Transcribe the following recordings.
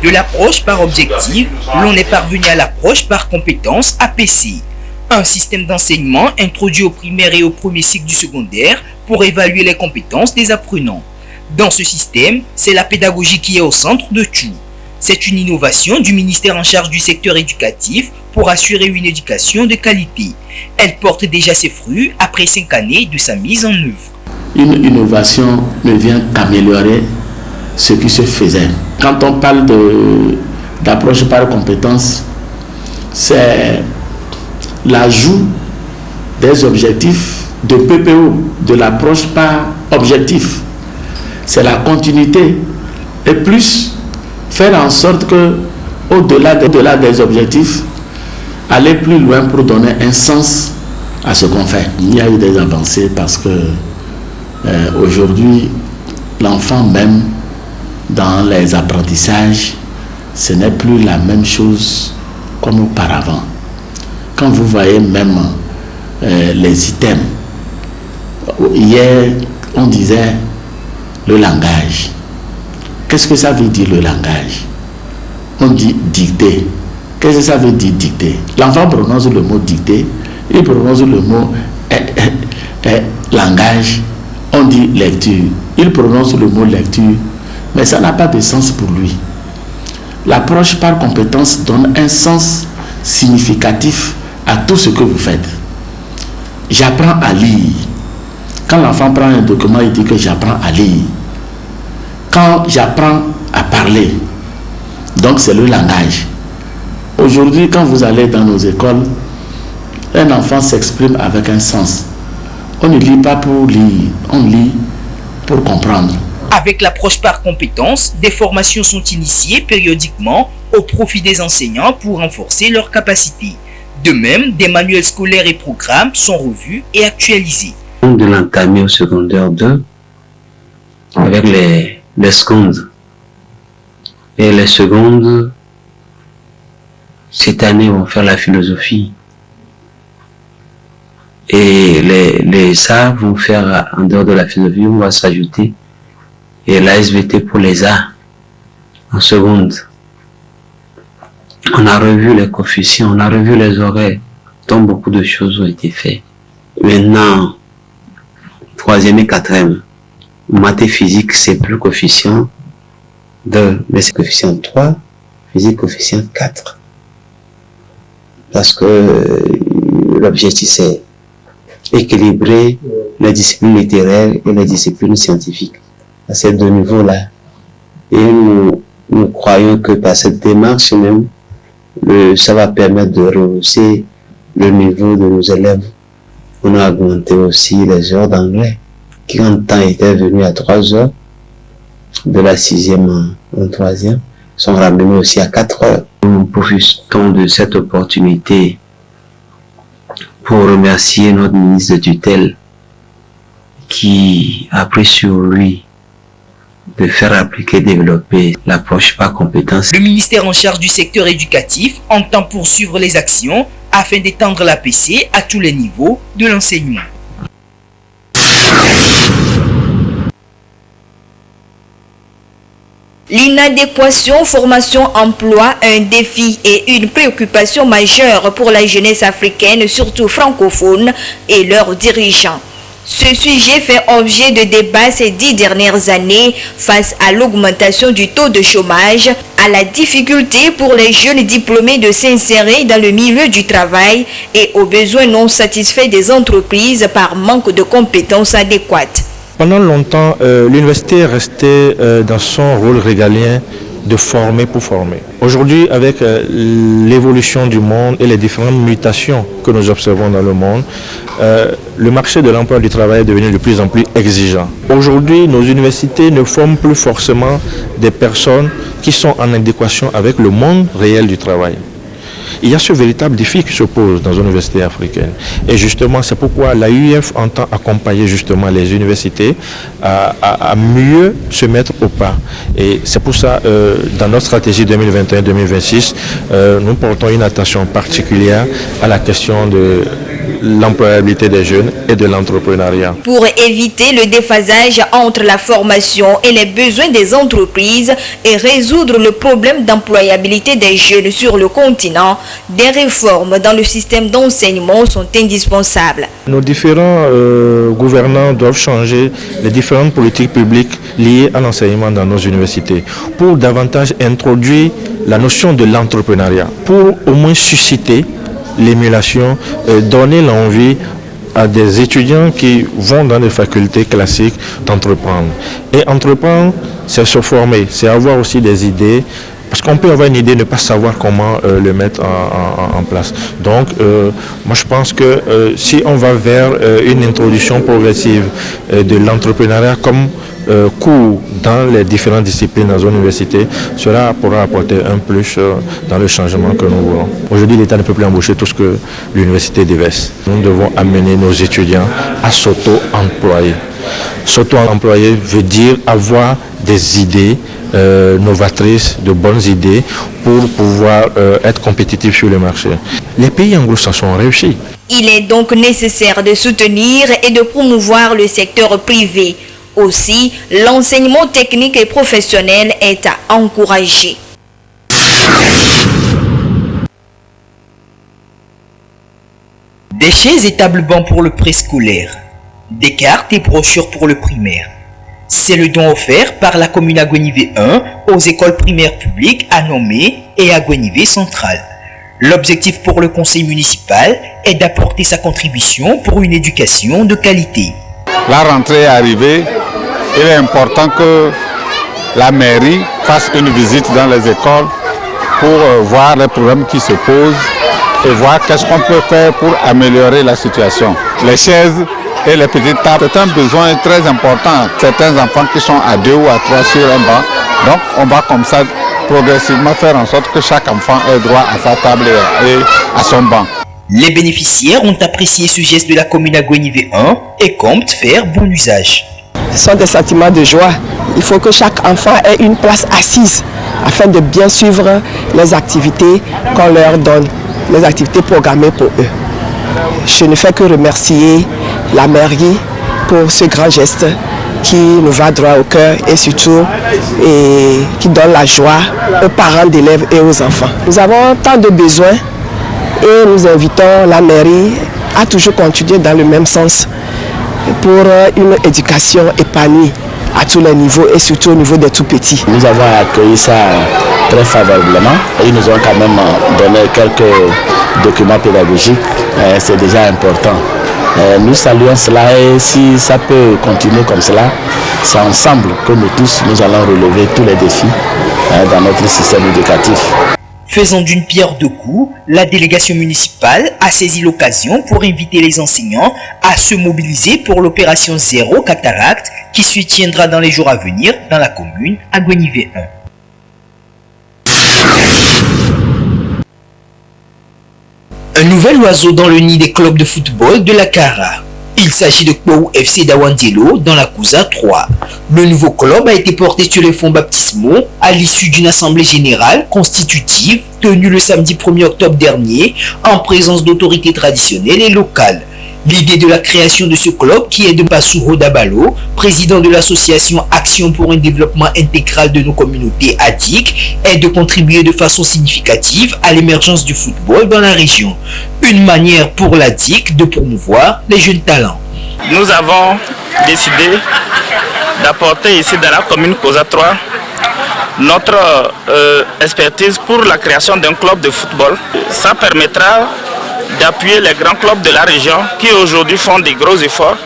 De l'approche par objectif, l'on est parvenu à l'approche par compétence APC, un système d'enseignement introduit au primaire et au premier cycle du secondaire pour évaluer les compétences des apprenants. Dans ce système, c'est la pédagogie qui est au centre de tout. C'est une innovation du ministère en charge du secteur éducatif pour assurer une éducation de qualité. Elle porte déjà ses fruits après 5 années de sa mise en œuvre. Une innovation ne vient qu'améliorer ce qui se faisait. Quand on parle d'approche par compétence, c'est l'ajout des objectifs de PPO, de l'approche par objectif. C'est la continuité et plus faire en sorte que au-delà des objectifs, aller plus loin pour donner un sens à ce qu'on fait. Il y a eu des avancées parce que aujourd'hui, l'enfant même dans les apprentissages, ce n'est plus la même chose comme auparavant. Quand vous voyez même les items, hier on disait le langage. Qu'est-ce que ça veut dire le langage? On dit dicter. Qu'est-ce que ça veut dire dicter? L'enfant prononce le mot dicter, il prononce le mot langage, on dit lecture. Il prononce le mot lecture, mais ça n'a pas de sens pour lui. L'approche par compétence donne un sens significatif à tout ce que vous faites. J'apprends à lire. Quand l'enfant prend un document, il dit que j'apprends à lire. Quand j'apprends à parler, donc c'est le langage. Aujourd'hui, quand vous allez dans nos écoles, un enfant s'exprime avec un sens. On ne lit pas pour lire, on lit pour comprendre. Avec l'approche par compétences, des formations sont initiées périodiquement au profit des enseignants pour renforcer leurs capacités. De même, des manuels scolaires et programmes sont revus et actualisés. De l'entamer au secondaire 2 avec les secondes. Et les secondes, cette année, vont faire la philosophie. Et les arts vont faire, en dehors de la philosophie, on va s'ajouter. Et la SVT pour les arts, en seconde. On a revu les coefficients, on a revu les horaires, dont beaucoup de choses ont été faites. Maintenant, 3e et 4e, maths et physique, c'est plus coefficient 2, mais c'est coefficient 3, physique coefficient 4. Parce que l'objectif c'est équilibrer les disciplines littéraires et les disciplines scientifiques à ces deux niveaux-là. Et nous croyons que par cette démarche même, ça va permettre de rehausser le niveau de nos élèves. On a augmenté aussi les heures d'anglais, qui en temps étaient venus à 3 heures, de la 6e en 3e, sont ramenés aussi à 4 heures. Nous profitons de cette opportunité pour remercier notre ministre de tutelle qui a pris sur lui de faire appliquer et développer l'approche par compétence. Le ministère en charge du secteur éducatif entend poursuivre les actions afin d'étendre l'APC à tous les niveaux de l'enseignement. L'inadéquation formation-emploi, un défi et une préoccupation majeure pour la jeunesse africaine, surtout francophone, et leurs dirigeants. Ce sujet fait objet de débats ces 10 dernières années face à l'augmentation du taux de chômage, à la difficulté pour les jeunes diplômés de s'insérer dans le milieu du travail et aux besoins non satisfaits des entreprises par manque de compétences adéquates. Pendant longtemps, l'université est restée dans son rôle régalien de former pour former. Aujourd'hui, avec l'évolution du monde et les différentes mutations que nous observons dans le monde, le marché de l'emploi du travail est devenu de plus en plus exigeant. Aujourd'hui, nos universités ne forment plus forcément des personnes qui sont en adéquation avec le monde réel du travail. Il y a ce véritable défi qui se pose dans les universités africaines. Et justement, c'est pourquoi l'AUF entend accompagner justement les universités à mieux se mettre au pas. Et c'est pour ça, dans notre stratégie 2021-2026, nous portons une attention particulière à la question de l'employabilité des jeunes et de l'entrepreneuriat. Pour éviter le déphasage entre la formation et les besoins des entreprises et résoudre le problème d'employabilité des jeunes sur le continent, des réformes dans le système d'enseignement sont indispensables. Nos différents gouvernants doivent changer les différentes politiques publiques liées à l'enseignement dans nos universités pour davantage introduire la notion de l'entrepreneuriat, pour au moins susciter l'émulation, donner l'envie à des étudiants qui vont dans les facultés classiques d'entreprendre. Et entreprendre, c'est se former, c'est avoir aussi des idées, parce qu'on peut avoir une idée et ne pas savoir comment le mettre en place. Donc, moi je pense que si on va vers une introduction progressive de l'entrepreneuriat comme cours dans les différentes disciplines dans nos universités, cela pourra apporter un plus dans le changement que nous voulons. Aujourd'hui, l'État ne peut plus embaucher tout ce que l'université déverse. Nous devons amener nos étudiants à s'auto-employer. S'auto-employer veut dire avoir des idées novatrices, de bonnes idées pour pouvoir être compétitifs sur le marché. Les pays anglo-saxons ont réussi. Il est donc nécessaire de soutenir et de promouvoir le secteur privé. Aussi, l'enseignement technique et professionnel est à encourager. Des chaises et tables bancs pour le préscolaire, des cartes et brochures pour le primaire. C'est le don offert par la commune Agouenivé 1 aux écoles primaires publiques à Nomé et Agouenivé Centrale. L'objectif pour le conseil municipal est d'apporter sa contribution pour une éducation de qualité. La rentrée est arrivée, il est important que la mairie fasse une visite dans les écoles pour voir les problèmes qui se posent et voir qu'est-ce qu'on peut faire pour améliorer la situation. Les chaises et les petites tables, c'est un besoin très important. Certains enfants qui sont à 2 ou à 3 sur un banc, donc on va comme ça progressivement faire en sorte que chaque enfant ait droit à sa table et à son banc. Les bénéficiaires ont apprécié ce geste de la commune Agouenivé 1 et comptent faire bon usage. Ce sont des sentiments de joie. Il faut que chaque enfant ait une place assise afin de bien suivre les activités qu'on leur donne, les activités programmées pour eux. Je ne fais que remercier la mairie pour ce grand geste qui nous va droit au cœur et surtout qui donne la joie aux parents d'élèves et aux enfants. Nous avons tant de besoins et nous invitons la mairie à toujours continuer dans le même sens pour une éducation épanouie à tous les niveaux et surtout au niveau des tout-petits. Nous avons accueilli ça très favorablement et ils nous ont quand même donné quelques documents pédagogiques. C'est déjà important. Nous saluons cela et si ça peut continuer comme cela, c'est ensemble que nous tous, nous allons relever tous les défis dans notre système éducatif. Faisant d'une pierre deux coups, la délégation municipale a saisi l'occasion pour inviter les enseignants à se mobiliser pour l'opération Zéro Cataracte qui se tiendra dans les jours à venir dans la commune Agouenivé 1. Un nouvel oiseau dans le nid des clubs de football de la Cara. Il s'agit de Kpou FC d'Awandelo dans la Cousa 3. Le nouveau club a été porté sur les fonds baptismaux à l'issue d'une assemblée générale constitutive tenue le samedi 1er octobre dernier en présence d'autorités traditionnelles et locales. L'idée de la création de ce club, qui est de Bassuro Dabalo, président de l'association Action pour un développement intégral de nos communautés ADIC, est de contribuer de façon significative à l'émergence du football dans la région. Une manière pour l'ADIC de promouvoir les jeunes talents. Nous avons décidé d'apporter ici dans la commune Cousa 3 notre expertise pour la création d'un club de football. Ça permettra d'appuyer les grands clubs de la région qui aujourd'hui font des gros efforts.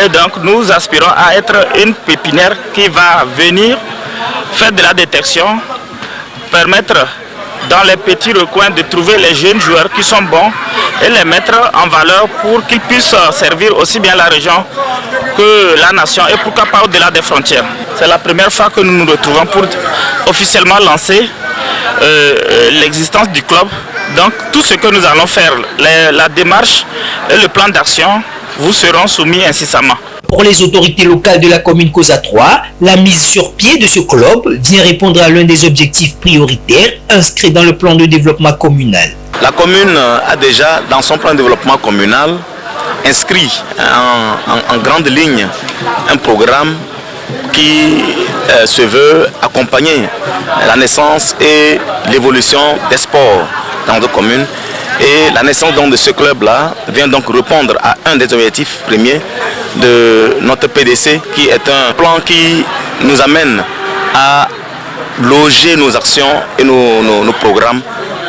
Et donc nous aspirons à être une pépinière qui va venir faire de la détection, permettre dans les petits recoins de trouver les jeunes joueurs qui sont bons et les mettre en valeur pour qu'ils puissent servir aussi bien la région que la nation et pourquoi pas au-delà des frontières. C'est la première fois que nous nous retrouvons pour officiellement lancer l'existence du club. Donc tout ce que nous allons faire, la démarche et le plan d'action vous seront soumis incessamment. Pour les autorités locales de la commune Cousa 3, la mise sur pied de ce club vient répondre à l'un des objectifs prioritaires inscrits dans le plan de développement communal. La commune a déjà, dans son plan de développement communal, inscrit en grande ligne un programme qui se veut accompagner la naissance et l'évolution des sports dans nos communes. Et la naissance donc de ce club-là vient donc répondre à un des objectifs premiers de notre PDC, qui est un plan qui nous amène à loger nos actions et nos programmes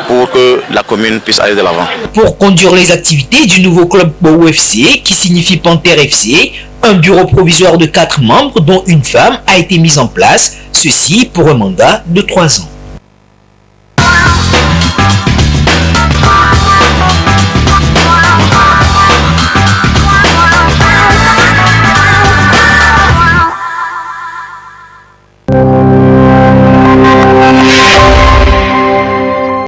pour que la commune puisse aller de l'avant. Pour conduire les activités du nouveau club Bow FC, qui signifie Panthère FC, un bureau provisoire de 4 membres, dont une femme, a été mis en place, ceci pour un mandat de 3 ans.